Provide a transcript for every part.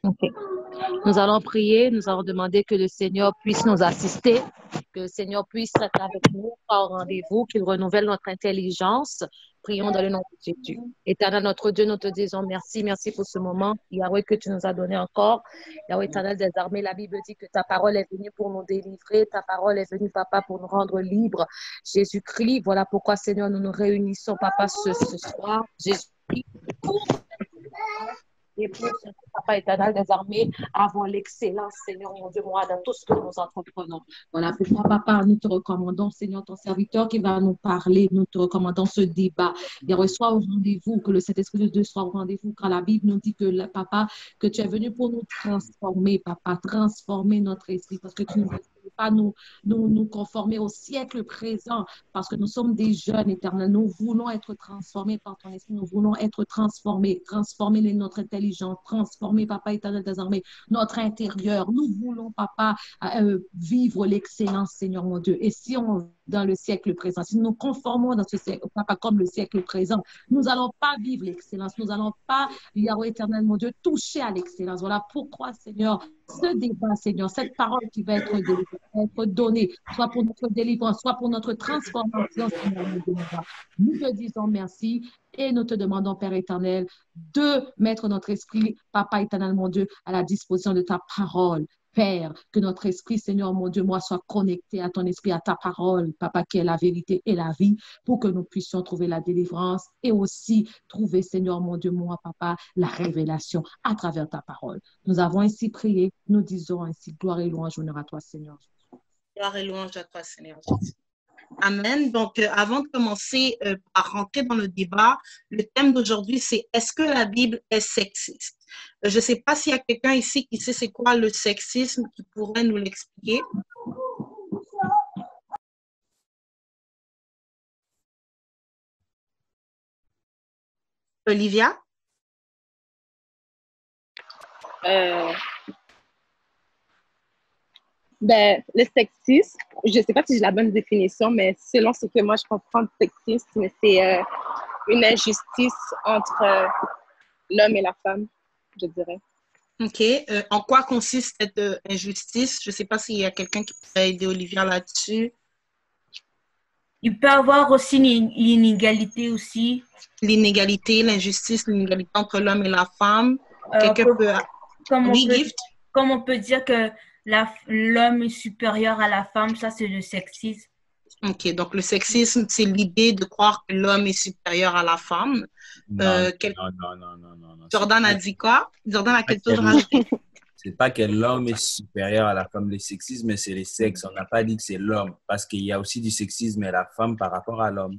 Ok. Nous allons prier, nous allons demander que le Seigneur puisse nous assister, que le Seigneur puisse être avec nous, pas au rendez-vous, qu'il renouvelle notre intelligence. Prions dans le nom de Jésus. Éternel, notre Dieu, nous te disons merci, merci pour ce moment, Yahweh, que tu nous as donné encore. Yahweh, éternel des armées, la Bible dit que ta parole est venue pour nous délivrer, ta parole est venue, papa, pour nous rendre libres. Jésus-Christ, voilà pourquoi, Seigneur, nous nous réunissons, papa, ce soir. Jésus-Christ, et pour ce papa éternel des armées, avoir l'excellence, Seigneur mon Dieu, moi, dans tout ce que nous entreprenons. Voilà pourquoi, papa, nous te recommandons, Seigneur, ton serviteur qui va nous parler, nous te recommandons ce débat. Il reçoit au rendez-vous, que le Saint-Esprit de Dieu soit au rendez-vous, quand la Bible nous dit que, papa, que tu es venu pour nous transformer, papa, transformer notre esprit, parce que tu ne veux pas nous conformer au siècle présent, parce que nous sommes des jeunes éternels. Nous voulons être transformés par ton esprit. Nous voulons être transformés notre intelligence, transformer, papa éternel des armées, notre intérieur. Nous voulons, papa, vivre l'excellence, Seigneur mon Dieu. Et si on, dans le siècle présent, si nous nous conformons dans ce siècle, papa, comme le siècle présent, nous n'allons pas vivre l'excellence. Nous n'allons pas, Yahweh éternel, mon Dieu, toucher à l'excellence. Voilà pourquoi, Seigneur, ce débat, Seigneur, cette parole qui va être donnée, soit pour notre délivrance, soit pour notre transformation, Seigneur, nous te disons merci et nous te demandons, Père éternel, de mettre notre esprit, Papa éternel, mon Dieu, à la disposition de ta parole. Père, que notre esprit, Seigneur, mon Dieu, moi, soit connecté à ton esprit, à ta parole, Papa, qui est la vérité et la vie, pour que nous puissions trouver la délivrance et aussi trouver, Seigneur, mon Dieu, moi, Papa, la révélation à travers ta parole. Nous avons ainsi prié, nous disons ainsi, gloire et louange honneur à toi, Seigneur. Gloire et louange à toi, Seigneur Jésus. Amen. Donc, avant de commencer à rentrer dans le débat, le thème d'aujourd'hui, c'est est-ce que la Bible est sexiste? Je ne sais pas s'il y a quelqu'un ici qui sait c'est quoi le sexisme, qui pourrait nous l'expliquer. Olivia? Le sexisme, je ne sais pas si j'ai la bonne définition, mais selon ce que moi je comprends de sexisme, c'est une injustice entre l'homme et la femme, je dirais. OK. En quoi consiste cette injustice? Je ne sais pas s'il y a quelqu'un qui peut aider Olivia là-dessus. Il peut y avoir aussi l'inégalité aussi. L'inégalité, l'injustice, l'inégalité entre l'homme et la femme. Quelqu'un peut... Oui, Gift? Comme on peut dire que l'homme est supérieur à la femme, ça c'est le sexisme. OK, donc le sexisme, c'est l'idée de croire que l'homme est supérieur à la femme. Non. Jordan a dit quoi? Jordan a quelque chose à rajouter? C'est pas que l'homme est supérieur à la femme. Le sexisme, c'est le sexe. On n'a pas dit que c'est l'homme. Parce qu'il y a aussi du sexisme à la femme par rapport à l'homme.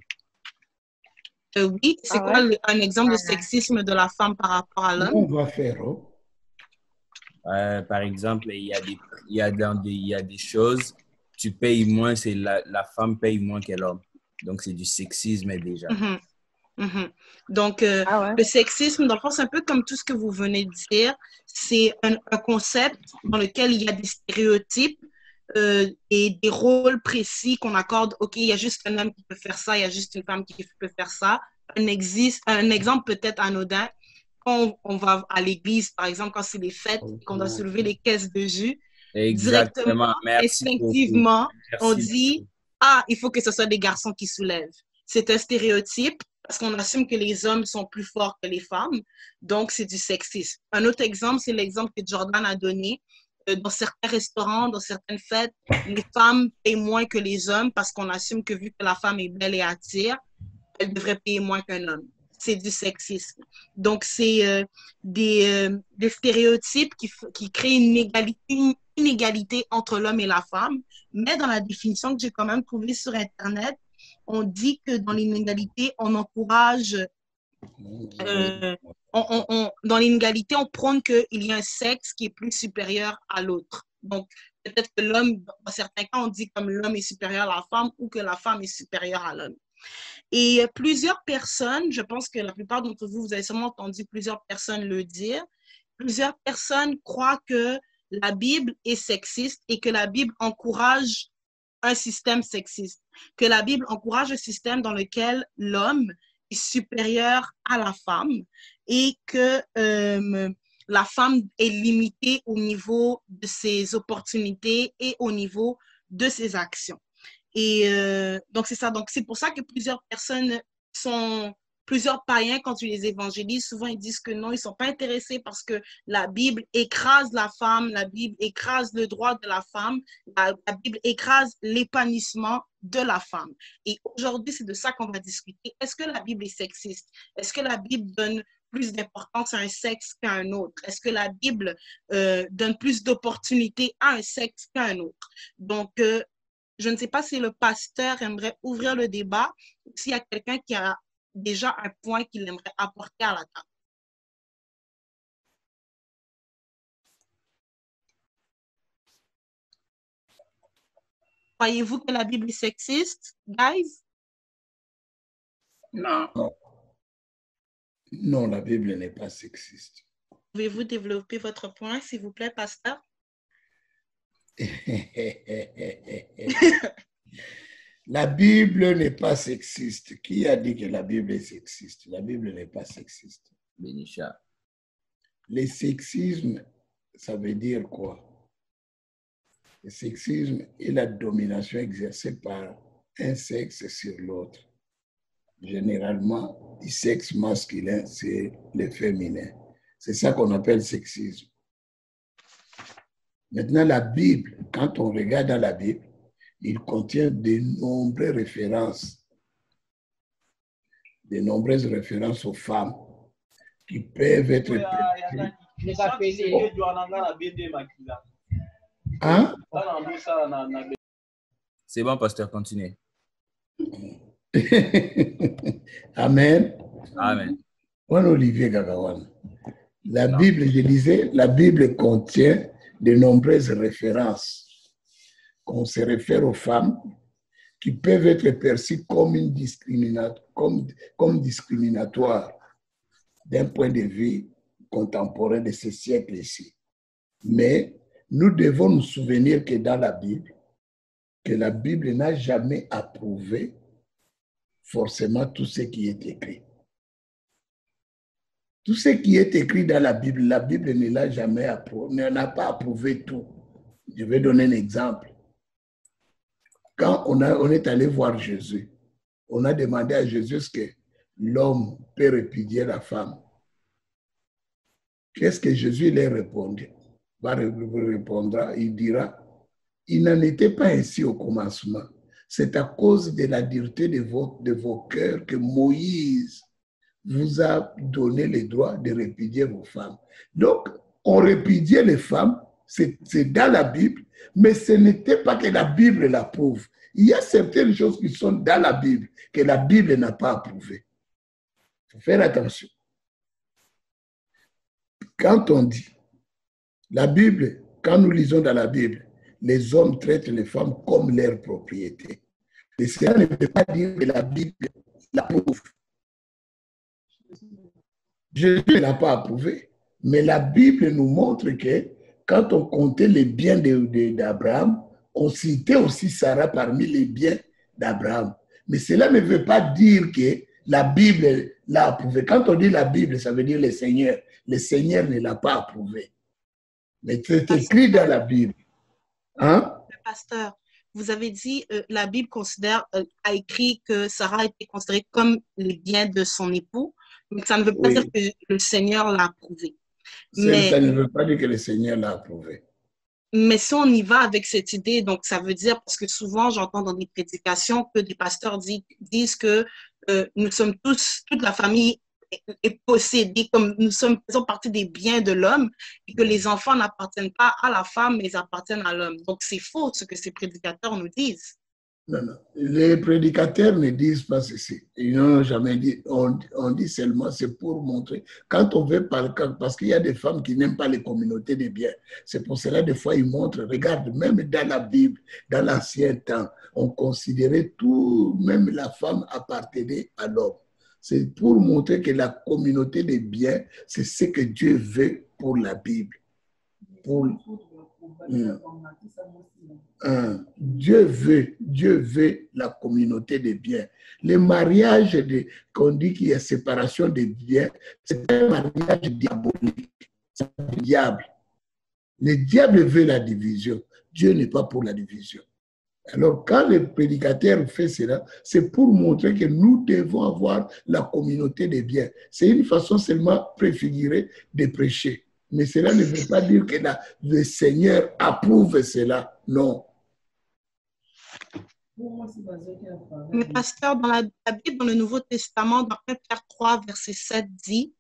Oui, c'est quoi un exemple de sexisme de la femme par rapport à l'homme? On va faire. Par exemple, il y a des choses, tu payes moins, c'est la femme paye moins que l'homme. Donc, c'est du sexisme déjà. Donc, le sexisme, dans le fond, c'est un peu comme tout ce que vous venez de dire. C'est un concept dans lequel il y a des stéréotypes et des rôles précis qu'on accorde. OK, il y a juste un homme qui peut faire ça, il y a juste une femme qui peut faire ça. Un exemple peut-être anodin. Quand on va à l'église, par exemple, quand c'est les fêtes, qu'on doit soulever les caisses de jus, directement, instinctivement, on dit « Ah, il faut que ce soit des garçons qui soulèvent ». C'est un stéréotype parce qu'on assume que les hommes sont plus forts que les femmes, donc c'est du sexisme. Un autre exemple, c'est l'exemple que Jordan a donné. Dans certains restaurants, dans certaines fêtes, les femmes payent moins que les hommes parce qu'on assume que vu que la femme est belle et attire, elle devrait payer moins qu'un homme. C'est du sexisme. Donc, c'est des stéréotypes qui créent une inégalité entre l'homme et la femme. Mais dans la définition que j'ai quand même trouvée sur Internet, on dit que dans l'inégalité, on encourage, dans l'inégalité, on prône qu'il y a un sexe qui est plus supérieur à l'autre. Donc, peut-être que l'homme, dans certains cas, on dit comme l'homme est supérieur à la femme ou que la femme est supérieure à l'homme. Et plusieurs personnes, je pense que la plupart d'entre vous, vous avez sûrement entendu plusieurs personnes le dire, plusieurs personnes croient que la Bible est sexiste et que la Bible encourage un système sexiste, que la Bible encourage un système dans lequel l'homme est supérieur à la femme et que la femme est limitée au niveau de ses opportunités et au niveau de ses actions. Et donc, c'est ça. Donc, c'est pour ça que plusieurs païens, quand tu les évangélises, souvent ils disent que non, ils ne sont pas intéressés parce que la Bible écrase la femme, la Bible écrase le droit de la femme, la Bible écrase l'épanouissement de la femme. Et aujourd'hui, c'est de ça qu'on va discuter. Est-ce que la Bible est sexiste? Est-ce que la Bible donne plus d'importance à un sexe qu'à un autre? Est-ce que la Bible donne plus d'opportunités à un sexe qu'à un autre? Donc, je ne sais pas si le pasteur aimerait ouvrir le débat ou s'il y a quelqu'un qui a déjà un point qu'il aimerait apporter à la table. Croyez-vous que la Bible est sexiste, guys? Non. Non, la Bible n'est pas sexiste. Pouvez-vous développer votre point, s'il vous plaît, pasteur? La Bible n'est pas sexiste. Qui a dit que la Bible est sexiste? La Bible n'est pas sexiste. Bénicha. Le sexisme, ça veut dire quoi? Le sexisme est la domination exercée par un sexe sur l'autre. Généralement, le sexe masculin, c'est le féminin. C'est ça qu'on appelle sexisme. Maintenant, la Bible, quand on regarde dans la Bible, il contient de nombreuses références aux femmes qui peuvent être... Hein? C'est bon, pasteur, continuez. Amen. Amen. Olivier Gagawan. La Bible, je disais, la Bible contient de nombreuses références qu'on se réfère aux femmes qui peuvent être perçues comme discriminatoires d'un point de vue contemporain de ce siècle-ci. Mais nous devons nous souvenir que dans la Bible, que la Bible n'a jamais approuvé forcément tout ce qui est écrit. Tout ce qui est écrit dans la Bible ne l'a jamais approuvé, n'a pas approuvé tout. Je vais donner un exemple. Quand on est allé voir Jésus, on a demandé à Jésus ce que l'homme peut répudier la femme. Qu'est-ce que Jésus leur répondra? Il dira, il n'en était pas ainsi au commencement. C'est à cause de la dureté de vos cœurs que Moïse vous a donné le droit de répudier vos femmes. Donc, on répudiait les femmes, c'est dans la Bible, mais ce n'était pas que la Bible l'approuve. Il y a certaines choses qui sont dans la Bible que la Bible n'a pas approuvées. Il faut faire attention. Quand on dit, la Bible, quand nous lisons dans la Bible, les hommes traitent les femmes comme leur propriété. Et cela ne veut pas dire que la Bible l'approuve. Jésus ne l'a pas approuvé, mais la Bible nous montre que quand on comptait les biens d'Abraham, on citait aussi Sarah parmi les biens d'Abraham. Mais cela ne veut pas dire que la Bible l'a approuvé. Quand on dit la Bible, ça veut dire le Seigneur. Le Seigneur ne l'a pas approuvé. Mais c'est écrit dans la Bible. Hein? Le pasteur, vous avez dit la Bible a écrit que Sarah a été considérée comme les biens de son époux. Donc, ça ne veut pas dire que le Seigneur l'a approuvé. Ça ne veut pas dire que le Seigneur l'a approuvé. Mais si on y va avec cette idée, donc ça veut dire, parce que souvent j'entends dans des prédications que des pasteurs disent que nous sommes toute la famille est possédée, comme nous faisons partie des biens de l'homme et que les enfants n'appartiennent pas à la femme, mais ils appartiennent à l'homme. Donc c'est faux ce que ces prédicateurs nous disent. Non. Les prédicateurs ne disent pas ceci. Ils n'ont jamais dit. On dit seulement, c'est pour montrer. Quand on veut parler, parce qu'il y a des femmes qui n'aiment pas les communautés de biens. C'est pour cela, des fois, ils montrent, regarde, même dans la Bible, dans l'ancien temps, on considérait tout, même la femme appartenait à l'homme. C'est pour montrer que la communauté des biens, c'est ce que Dieu veut pour la Bible. Dieu veut la communauté des biens. Le mariage qu'on dit qu'il y a séparation des biens, c'est un mariage diabolique. C'est le diable. Le diable veut la division. Dieu n'est pas pour la division. Alors, quand le prédicateur fait cela, c'est pour montrer que nous devons avoir la communauté des biens. C'est une façon seulement préfigurée de prêcher. Mais cela ne veut pas dire que le Seigneur approuve cela. Non. Mais pasteur, dans la Bible, dans le Nouveau Testament, dans 1 Pierre 3, verset 7, dit,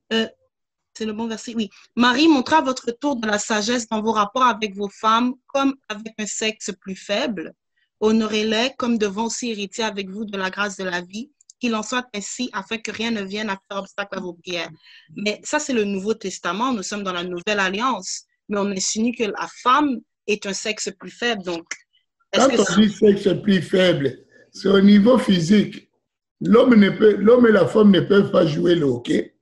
c'est le bon verset, oui. Marie montra à votre tour de la sagesse dans vos rapports avec vos femmes, comme avec un sexe plus faible. Honorez-les comme devant aussi hériter avec vous de la grâce de la vie, qu'il en soit ainsi afin que rien ne vienne à faire obstacle à vos prières. Mais ça, c'est le Nouveau Testament. Nous sommes dans la Nouvelle Alliance, mais on insinue que la femme est un sexe plus faible. Donc, quand on dit sexe plus faible, c'est au niveau physique. L'homme et la femme ne peuvent pas jouer le hockey.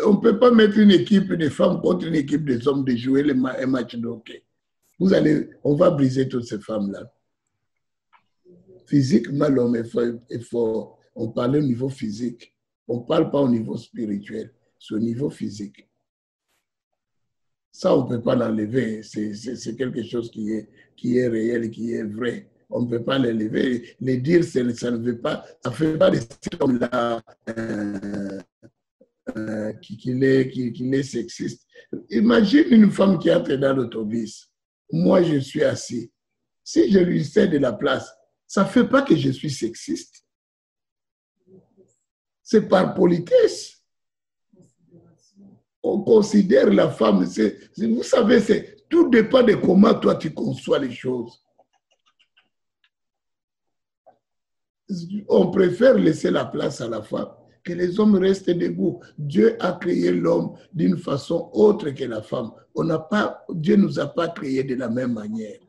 On ne peut pas mettre une équipe de femmes contre une équipe des hommes de jouer un match de hockey. On va briser toutes ces femmes-là. Physiquement, l'homme est fort. On parle au niveau physique. On ne parle pas au niveau spirituel. C'est au niveau physique. Ça, on ne peut pas l'enlever. C'est quelque chose qui est réel, qui est vrai. On ne peut pas l'enlever. Les dire, ça ne veut pas, ça ne fait pas de cet homme-là qu'il est sexiste. Imagine une femme qui entre dans l'autobus. Moi, je suis assis. Si je lui cède de la place, ça ne fait pas que je suis sexiste. C'est par politesse. On considère la femme, vous savez, tout dépend de comment toi tu conçois les choses. On préfère laisser la place à la femme, que les hommes restent debout. Dieu a créé l'homme d'une façon autre que la femme. Dieu ne nous a pas créés de la même manière.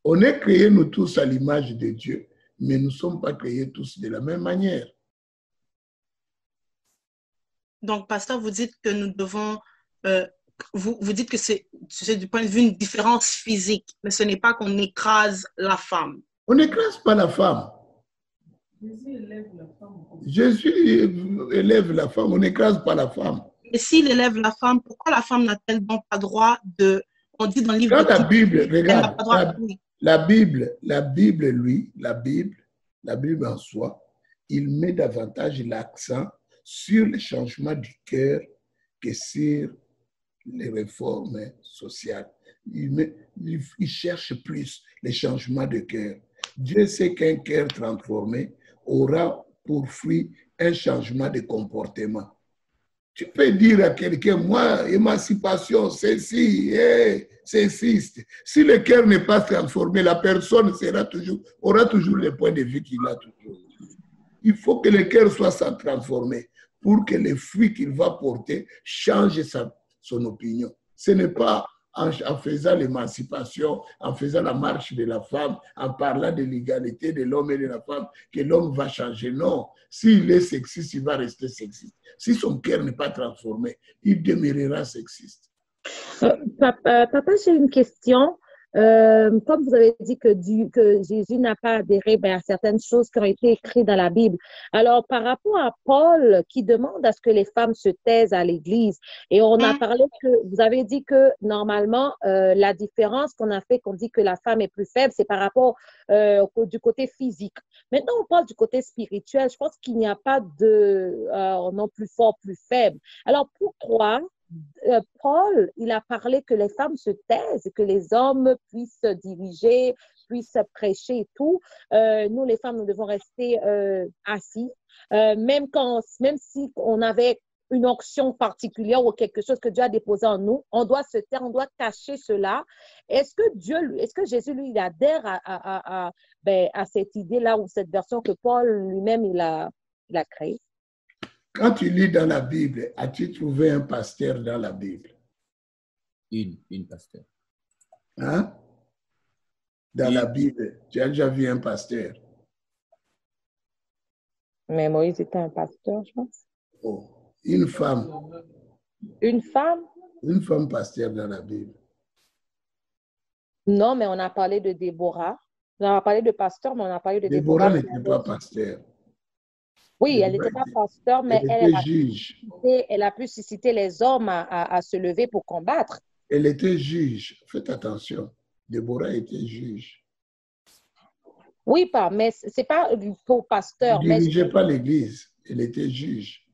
On est créés, nous tous, à l'image de Dieu, mais nous ne sommes pas créés tous de la même manière. Donc, pasteur, vous dites que nous devons, vous dites que c'est du point de vue une différence physique, mais ce n'est pas qu'on écrase la femme. On n'écrase pas la femme. Jésus élève la femme, on n'écrase pas la femme. Et s'il élève la femme, pourquoi la femme n'a-t-elle donc pas droit de... On dit dans le livre... Quand la Bible, regarde, la Bible en soi, il met davantage l'accent sur le changement du cœur que sur les réformes sociales. Il cherche plus les changements de cœur. Dieu sait qu'un cœur transformé aura pour fruit un changement de comportement. Tu peux dire à quelqu'un, moi, émancipation, ceci, sexiste. Si le cœur n'est pas transformé, la personne aura toujours le point de vue qu'il a toujours. Il faut que le cœur soit transformé pour que les fruits qu'il va porter changent son opinion. Ce n'est pas en faisant l'émancipation, en faisant la marche de la femme, en parlant de l'égalité de l'homme et de la femme, que l'homme va changer. Non, s'il est sexiste, il va rester sexiste. Si son cœur n'est pas transformé, il demeurera sexiste. Papa, j'ai une question. Comme vous avez dit que Jésus n'a pas adhéré à certaines choses qui ont été écrites dans la Bible. Alors, par rapport à Paul qui demande à ce que les femmes se taisent à l'Église, et on a parlé que, vous avez dit que normalement, la différence qu'on dit que la femme est plus faible, c'est par rapport du côté physique. Maintenant, on parle du côté spirituel. Je pense qu'il n'y a pas non plus fort, plus faible. Alors, pourquoi Paul, il a parlé que les femmes se taisent, que les hommes puissent diriger, puissent prêcher et tout. Nous, les femmes, nous devons rester assis. Même si on avait une onction particulière ou quelque chose que Dieu a déposé en nous, on doit se taire, on doit cacher cela. Est-ce que Jésus, lui, il adhère à cette idée-là ou cette version que Paul lui-même, il a créée? Quand tu lis dans la Bible, as-tu trouvé un pasteur dans la Bible? Une pasteur. Hein? Dans la Bible, tu as déjà vu un pasteur? Mais Moïse était un pasteur, je pense. Oh, une femme. Une femme? Une femme pasteur dans la Bible. Non, mais on a parlé de Déborah. On a parlé de pasteur, mais on a parlé de Déborah. Déborah N'était pas pasteur. Oui, elle n'était pas pasteur, mais elle était juge. Elle a pu susciter les hommes à se lever pour combattre. Elle était juge. Faites attention. Déborah était juge. Oui, mais ce n'est pas pour pasteur. Elle ne dirigeait pas l'Église. Elle était juge.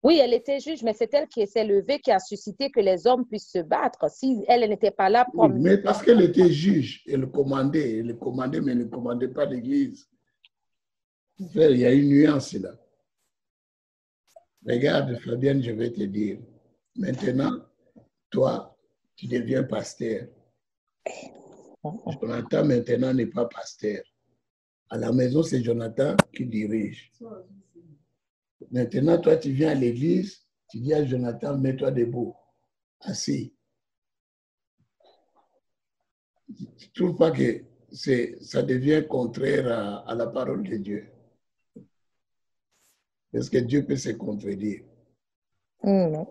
Oui, elle était juge, mais c'est elle qui s'est levée, qui a suscité que les hommes puissent se battre. Si elle n'était pas là pour... Oui, mais parce qu'elle était juge, elle commandait, mais elle ne commandait pas l'Église. Il y a une nuance là. Regarde, Fabienne, je vais te dire. Maintenant, toi, tu deviens pasteur. Jonathan, maintenant, n'est pas pasteur. À la maison, c'est Jonathan qui dirige. Maintenant, toi, tu viens à l'église, tu dis à Jonathan, mets-toi debout, assis. Tu ne trouves pas que ça devient contraire à la parole de Dieu? Est-ce que Dieu peut se contredire? Non.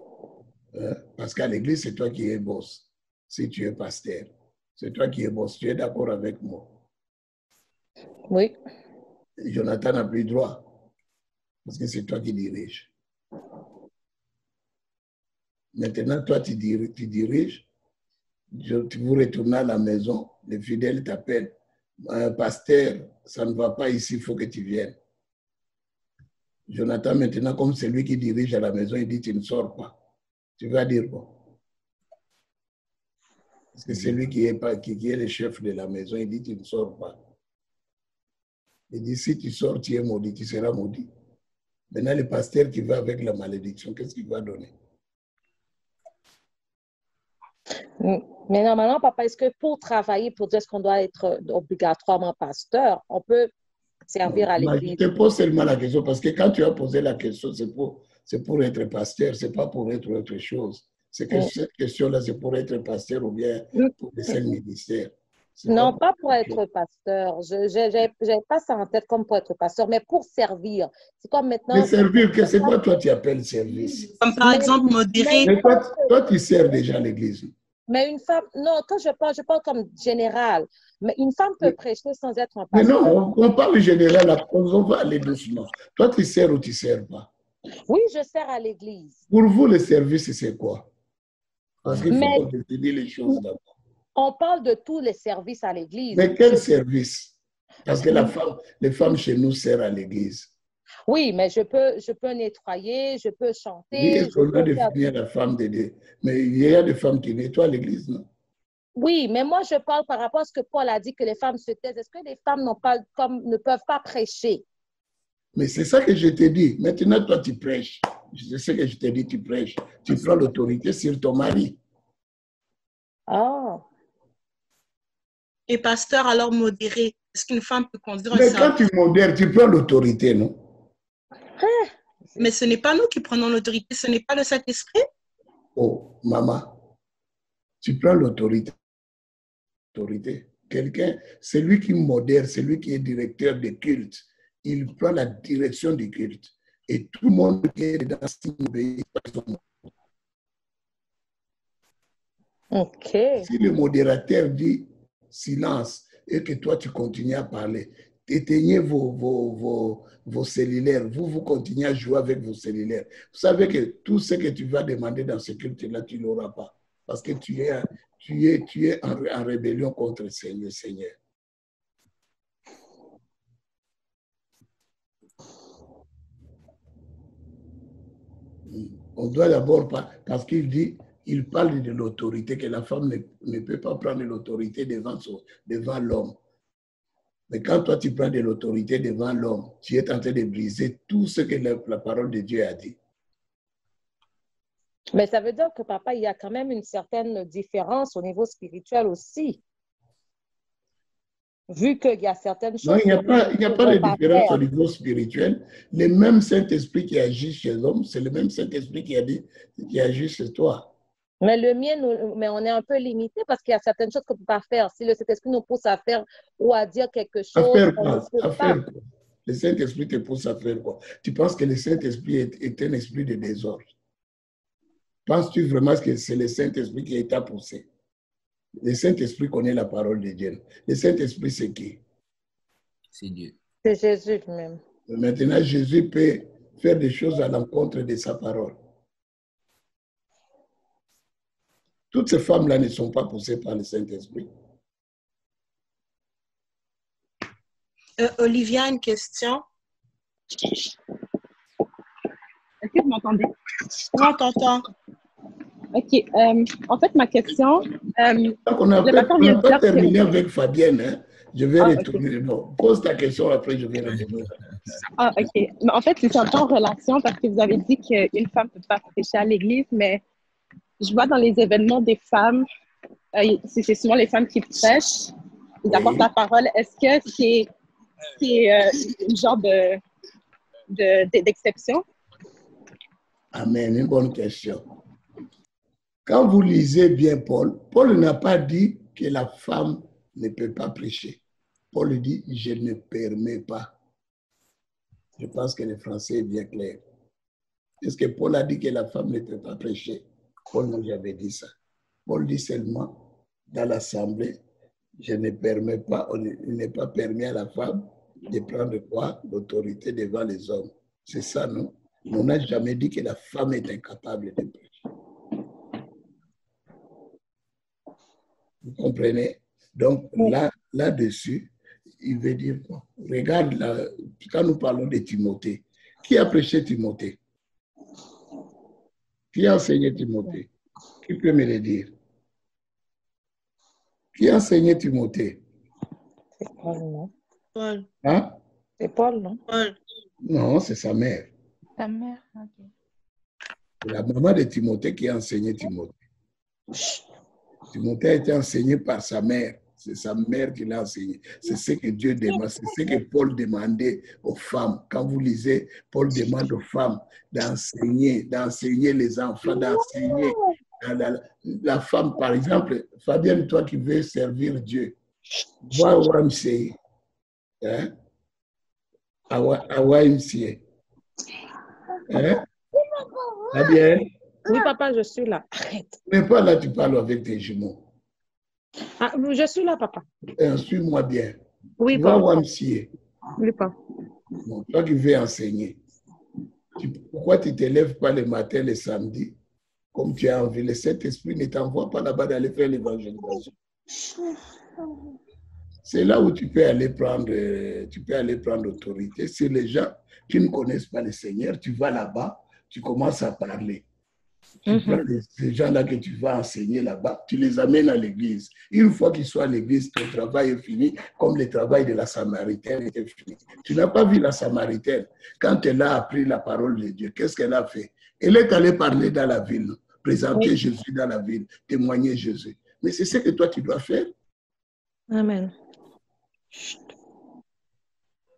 Parce qu'à l'église, c'est toi qui es boss. Si tu es pasteur, c'est toi qui es boss. Tu es d'accord avec moi? Oui. Jonathan n'a plus droit. Parce que c'est toi qui diriges. Maintenant, toi, tu diriges. Vous retournez à la maison, les fidèles t'appellent. Pasteur, ça ne va pas ici, il faut que tu viennes. Jonathan, maintenant, comme c'est lui qui dirige à la maison, il dit, tu ne sors pas. Tu vas dire quoi? Parce que c'est lui qui est le chef de la maison, il dit, tu ne sors pas. Il dit, si tu sors, tu es maudit, tu seras maudit. Maintenant, le pasteur qui va avec la malédiction, qu'est-ce qu'il va donner? Mais normalement, papa, est-ce que pour travailler, pour dire est-ce qu'on doit être obligatoirement pasteur, on peut servir à l'église? Je te pose seulement la question parce que quand tu as posé la question, c'est pour être pasteur, ce n'est pas pour être autre chose. C'est que cette question-là, c'est pour être pasteur ou bien pour laisser le ministère. Non, pas pour être pasteur. Je n'ai pas ça en tête comme pour être pasteur, mais pour servir. C'est comme maintenant... Mais servir, c'est quoi toi tu appelles service? Comme par exemple modérer. Mais toi, tu sers déjà à l'église. Mais une femme, non, quand je parle comme général. Mais une femme peut prêcher sans être un pasteur. Mais non, on parle général, on va aller doucement. Toi, tu sers ou tu ne sers pas? Oui, je sers à l'église. Pour vous, le service, c'est quoi? Parce qu'il faut qu'on définisse les choses d'abord. On parle de tous les services à l'église. Mais quel service? Parce que les femmes chez nous servent à l'église. Oui, mais je peux nettoyer, je peux chanter. Oui, on doit définir la femme de Dieu. Mais il y a des femmes qui nettoient l'église, non? Oui, mais moi, je parle par rapport à ce que Paul a dit, que les femmes se taisent. Est-ce que les femmes ne peuvent pas prêcher? Mais c'est ça que je t'ai dit. Maintenant, toi, tu prêches. Je sais que je t'ai dit, tu prêches. Tu prends l'autorité sur ton mari. Ah. Et pasteur, alors modéré, est-ce qu'une femme peut conduire un service? Mais quand tu modères, tu prends l'autorité, non? Mais ce n'est pas nous qui prenons l'autorité, ce n'est pas le Saint-Esprit. Oh, maman, tu prends l'autorité. Quelqu'un, c'est lui qui modère, c'est lui qui est directeur de culte. Il prend la direction du culte. Et tout le monde qui est dans ce pays. OK. Si le modérateur dit silence et que toi, tu continues à parler, éteignez vos cellulaires. Vous continuez à jouer avec vos cellulaires. Vous savez que tout ce que tu vas demander dans ce culte-là, tu ne l'auras pas. Parce que tu es en rébellion contre le Seigneur. On doit d'abord, parce qu'il dit, il parle de l'autorité, que la femme ne peut pas prendre l'autorité devant l'homme. Mais quand toi, tu prends de l'autorité devant l'homme, tu es en train de briser tout ce que la parole de Dieu a dit. Mais ça veut dire que, papa, il y a quand même une certaine différence au niveau spirituel aussi. Vu qu'il y a certaines choses... Non, il n'y a pas de différence au niveau spirituel. Le même Saint-Esprit qui agit chez l'homme, c'est le même Saint-Esprit qui agit chez toi. Mais le mien, mais on est un peu limité parce qu'il y a certaines choses qu'on ne peut pas faire. Si le Saint-Esprit nous pousse à faire ou à dire quelque chose, à faire quoi? Le Saint-Esprit te pousse à faire quoi? Tu penses que le Saint-Esprit est un esprit de désordre? Penses-tu vraiment que c'est le Saint-Esprit qui t'a poussé? Le Saint-Esprit connaît la parole de Dieu. Le Saint-Esprit, c'est qui? C'est Dieu. C'est Jésus lui-même. Maintenant, Jésus peut faire des choses à l'encontre de sa parole. Toutes ces femmes-là ne sont pas poussées par le Saint-Esprit. Olivia, une question? Est-ce que vous m'entendez? Oui, on t'entend. OK. En fait, ma question... on n'a pas terminé avec Fabienne. Hein? Je vais retourner. Okay. Bon, pose ta question, après je vais répondre. Ah, OK. Mais en fait, c'est un peu en relation parce que vous avez dit qu'une femme ne peut pas prêcher à l'église, mais je vois dans les événements des femmes, c'est souvent les femmes qui prêchent, ils apportent la parole. Est-ce que c'est une genre d'exception? Amen, une bonne question. Quand vous lisez bien Paul, Paul n'a pas dit que la femme ne peut pas prêcher. Paul dit, je ne permets pas. Je pense que le français est bien clair. Est-ce que Paul a dit que la femme ne peut pas prêcher? Paul n'a jamais dit ça. Paul dit seulement, dans l'assemblée, je ne permets pas, il n'est pas permis à la femme de prendre quoi? L'autorité devant les hommes. C'est ça, non? On n'a jamais dit que la femme est incapable de prêcher. Vous comprenez? Donc, là-dessus, il veut dire quoi? Regarde, quand nous parlons de Timothée, qui a prêché Timothée? Qui a enseigné Timothée? Qui peut me le dire? Qui a enseigné Timothée? C'est Paul, non? Paul. Hein? C'est Paul, non? Paul. Non, c'est sa mère. Sa mère, ok. C'est la maman de Timothée qui a enseigné Timothée. Timothée a été enseigné par sa mère. C'est sa mère qui l'a enseigné. C'est ce que Dieu demande. C'est ce que Paul demandait aux femmes. Quand vous lisez, Paul demande aux femmes d'enseigner les enfants, d'enseigner. La femme, par exemple, Fabienne, toi qui veux servir Dieu, vois YMCA. Hein? À YMCA. Hein? Fabienne? Oui, papa, je suis là. Arrête. Tu n'es pas là, tu parles avec tes jumeaux. Ah, je suis là, papa. Suis-moi bien. Oui, tu vois papa. YMCA. Oui, papa. Bon, toi qui veux enseigner, pourquoi tu ne te lèves pas le matin, le samedi, comme tu as envie? Le Saint-Esprit ne t'envoie pas là-bas d'aller faire l'évangélisation. C'est là où tu peux aller prendre autorité. Si les gens qui ne connaissent pas le Seigneur, tu vas là-bas, tu commences à parler. Tu prends ces gens-là que tu vas enseigner là-bas, tu les amènes à l'église. Une fois qu'ils sont à l'église, ton travail est fini, comme le travail de la Samaritaine était fini. Tu n'as pas vu la Samaritaine. Quand elle a appris la parole de Dieu, qu'est-ce qu'elle a fait? Elle est allée parler dans la ville, présenter Jésus dans la ville, témoigner Jésus. Mais c'est ce que toi, tu dois faire. Amen.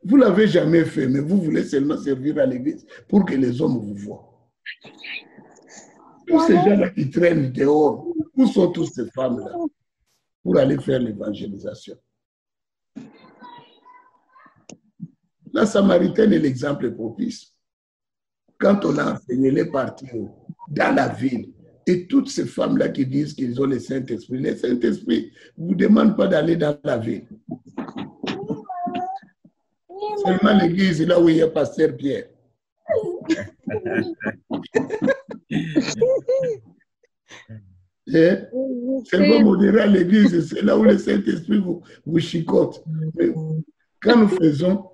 Vous ne l'avez jamais fait, mais vous voulez seulement servir à l'église pour que les hommes vous voient. Tous ces gens-là qui traînent dehors, où sont toutes ces femmes-là pour aller faire l'évangélisation? La Samaritaine est l'exemple propice. Quand on a enseigné les parties dans la ville, et toutes ces femmes-là qui disent qu'ils ont le Saint-Esprit ne vous demande pas d'aller dans la ville. Seulement l'église, là où il y a Pasteur Pierre. Seulement modérer à l'église, c'est là où le Saint-Esprit vous chicote. Mais quand nous faisons,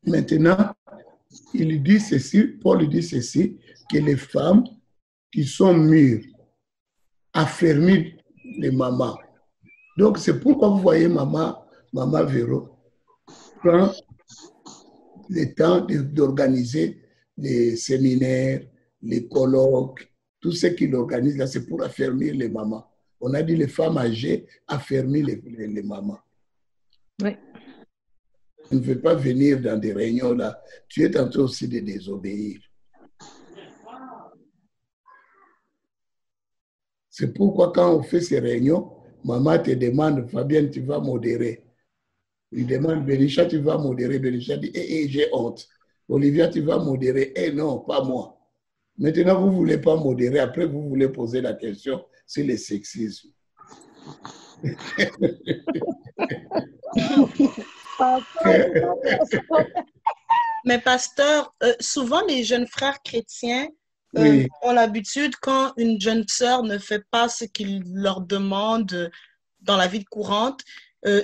maintenant, il dit ceci, Paul dit ceci, que les femmes qui sont mûres affermissent les mamans. Donc, c'est pourquoi vous voyez maman Véro prend le temps d'organiser les séminaires, les colloques, tout ce qu'il organise là, c'est pour affermir les mamans. On a dit les femmes âgées, affermir les mamans. Oui. Tu ne veux pas venir dans des réunions là. Tu es en train aussi de désobéir. C'est pourquoi quand on fait ces réunions, maman te demande, Fabienne, tu vas modérer. Il demande, Benisha, tu vas modérer. Benisha dit, j'ai honte. Olivia, tu vas modérer. Non, pas moi. Maintenant, vous ne voulez pas modérer. Après, vous voulez poser la question sur le sexisme. Mais pasteur, souvent les jeunes frères chrétiens ont l'habitude, quand une jeune sœur ne fait pas ce qu'il leur demande dans la vie courante,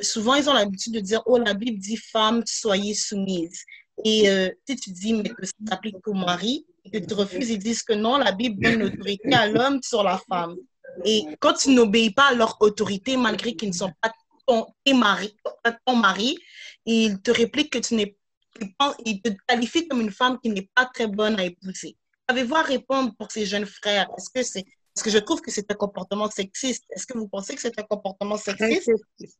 souvent ils ont l'habitude de dire, oh, la Bible dit, femmes, soyez soumises. Et si tu dis, mais que ça s'applique qu'au mari, et que tu refuses, ils disent que non, la Bible donne l'autorité à l'homme sur la femme. Et quand tu n'obéis pas à leur autorité, malgré qu'ils ne sont pas ton mari, ils te répliquent que tu n'es pas, ils te qualifient comme une femme qui n'est pas très bonne à épouser. Avez-vous à répondre pour ces jeunes frères? Est-ce que je trouve que c'est un comportement sexiste? Est-ce que vous pensez que c'est un comportement sexiste?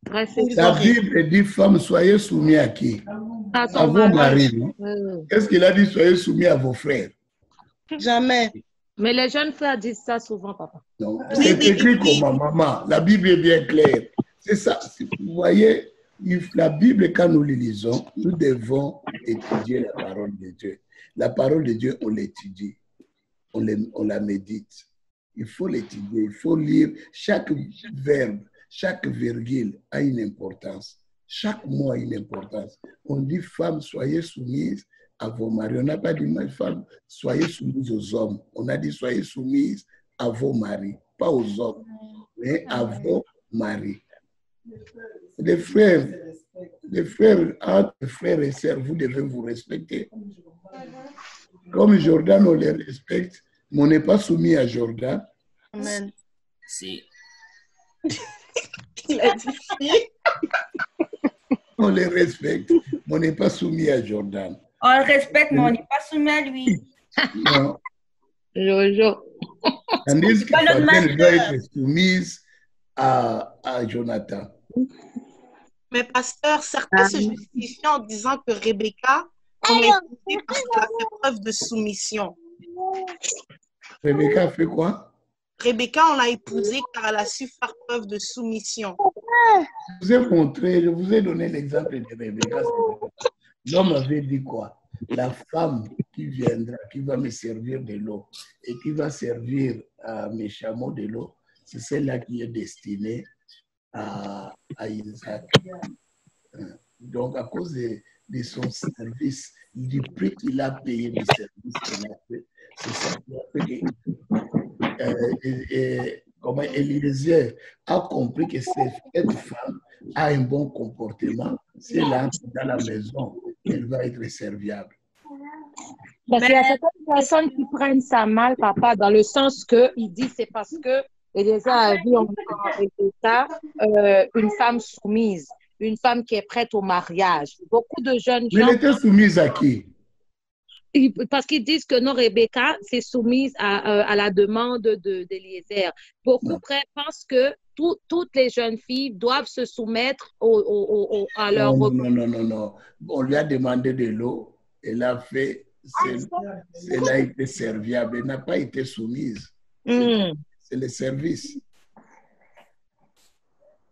La Bible dit, femmes, soyez soumis à qui? À vos maris. Qu'est-ce qu'il a dit? Soyez soumis à vos frères. Jamais. Mais les jeunes frères disent ça souvent, papa. C'est écrit comme maman. La Bible est bien claire. C'est ça. Vous voyez, la Bible, quand nous la lisons, nous devons étudier la parole de Dieu. La parole de Dieu, on l'étudie. On la médite. Il faut l'étudier. Il faut lire. Chaque verbe, chaque virgule a une importance. Chaque mot a une importance. On dit, femmes, soyez soumises à vos maris. On n'a pas dit, femmes, soyez soumises aux hommes. On a dit, soyez soumises à vos maris. Pas aux hommes, mais à vos maris. Les frères, entre frères et sœurs, vous devez vous respecter. Comme Jordan, on les respecte, mais on n'est pas soumis à Jordan. Amen. Si. Il a dit si. On les respecte, mais on n'est pas soumis à Jordan. On le respecte, mais on n'est pas soumis à lui. Non. Jojo. Tandis que Fabienne doit être soumise à Jonathan. Mais pasteur, certains se justifient en disant que Rebecca, on l'a épousée parce qu'elle a fait preuve de soumission. Rebecca a fait quoi? Rebecca, on l'a épousée car elle a su faire preuve de soumission. Je vous ai montré, je vous ai donné l'exemple de Rebecca. L'homme avait dit quoi? La femme qui viendra, qui va me servir de l'eau et qui va servir à mes chameaux de l'eau, c'est celle-là qui est destinée à Isaac. Donc, à cause de son service, du prix qu'il a payé du service qu'il a fait, c'est ça qui a fait comment Eliezer a compris que cette femme a un bon comportement. Si elle entre dans la maison, elle va être serviable. Parce qu'il y a certaines personnes qui prennent ça mal, papa, dans le sens qu'il dit c'est parce que Eliezer a vu en Rebecca une femme soumise, une femme qui est prête au mariage. Beaucoup de jeunes gens... Mais elle était soumise à qui? Parce qu'ils disent que non, Rebecca s'est soumise à la demande d'Eliezer. Beaucoup pensent que toutes les jeunes filles doivent se soumettre à leur... Non. On lui a demandé de l'eau. Elle a fait... Elle a été serviable. Elle n'a pas été soumise. C'est le service.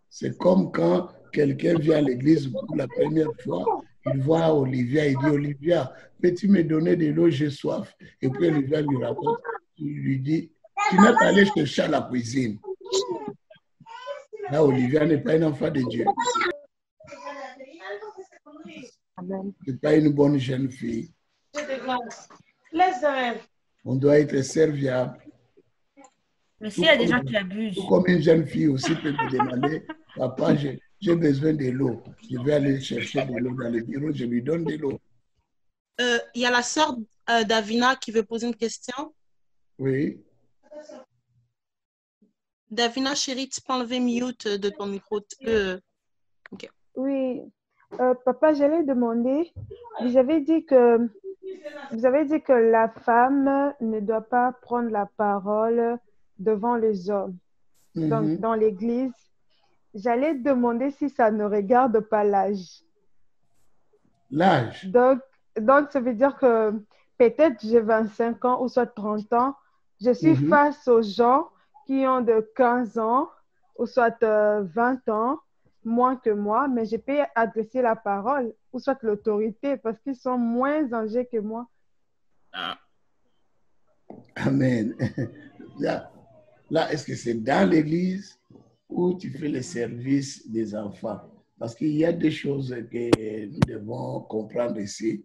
C'est comme quand quelqu'un vient à l'église pour la première fois, il voit Olivia, il dit, Olivia, peux-tu me donner de l'eau, j'ai soif. Et puis Olivia lui raconte, il lui dit, tu n'es pas allé chercher à la cuisine. Là, Olivia n'est pas un enfant de Dieu. Ce n'est pas une bonne jeune fille. On doit être serviable. Mais s'il y a des gens qui abusent. Comme une jeune fille aussi peut me demander, papa, j'ai besoin de l'eau. Je vais aller chercher de l'eau dans le bureau, je lui donne de l'eau. Il y a la sœur Davina qui veut poser une question. Oui. Davina, chérie, tu peux enlever mute de ton micro. Okay. Oui. Papa, j'allais demander, vous avez dit que la femme ne doit pas prendre la parole devant les hommes dans l'église. J'allais demander si ça ne regarde pas l'âge. L'âge? Donc, ça veut dire que peut-être j'ai 25 ans ou soit 30 ans. Je suis face aux gens qui ont de 15 ans ou soit 20 ans, moins que moi, mais je peux adresser la parole ou soit l'autorité parce qu'ils sont moins âgés que moi. Amen. Là, est-ce que c'est dans l'église où tu fais le service des enfants? Parce qu'il y a des choses que nous devons comprendre ici.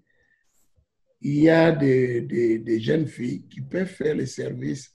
il y a des jeunes filles qui peuvent faire les services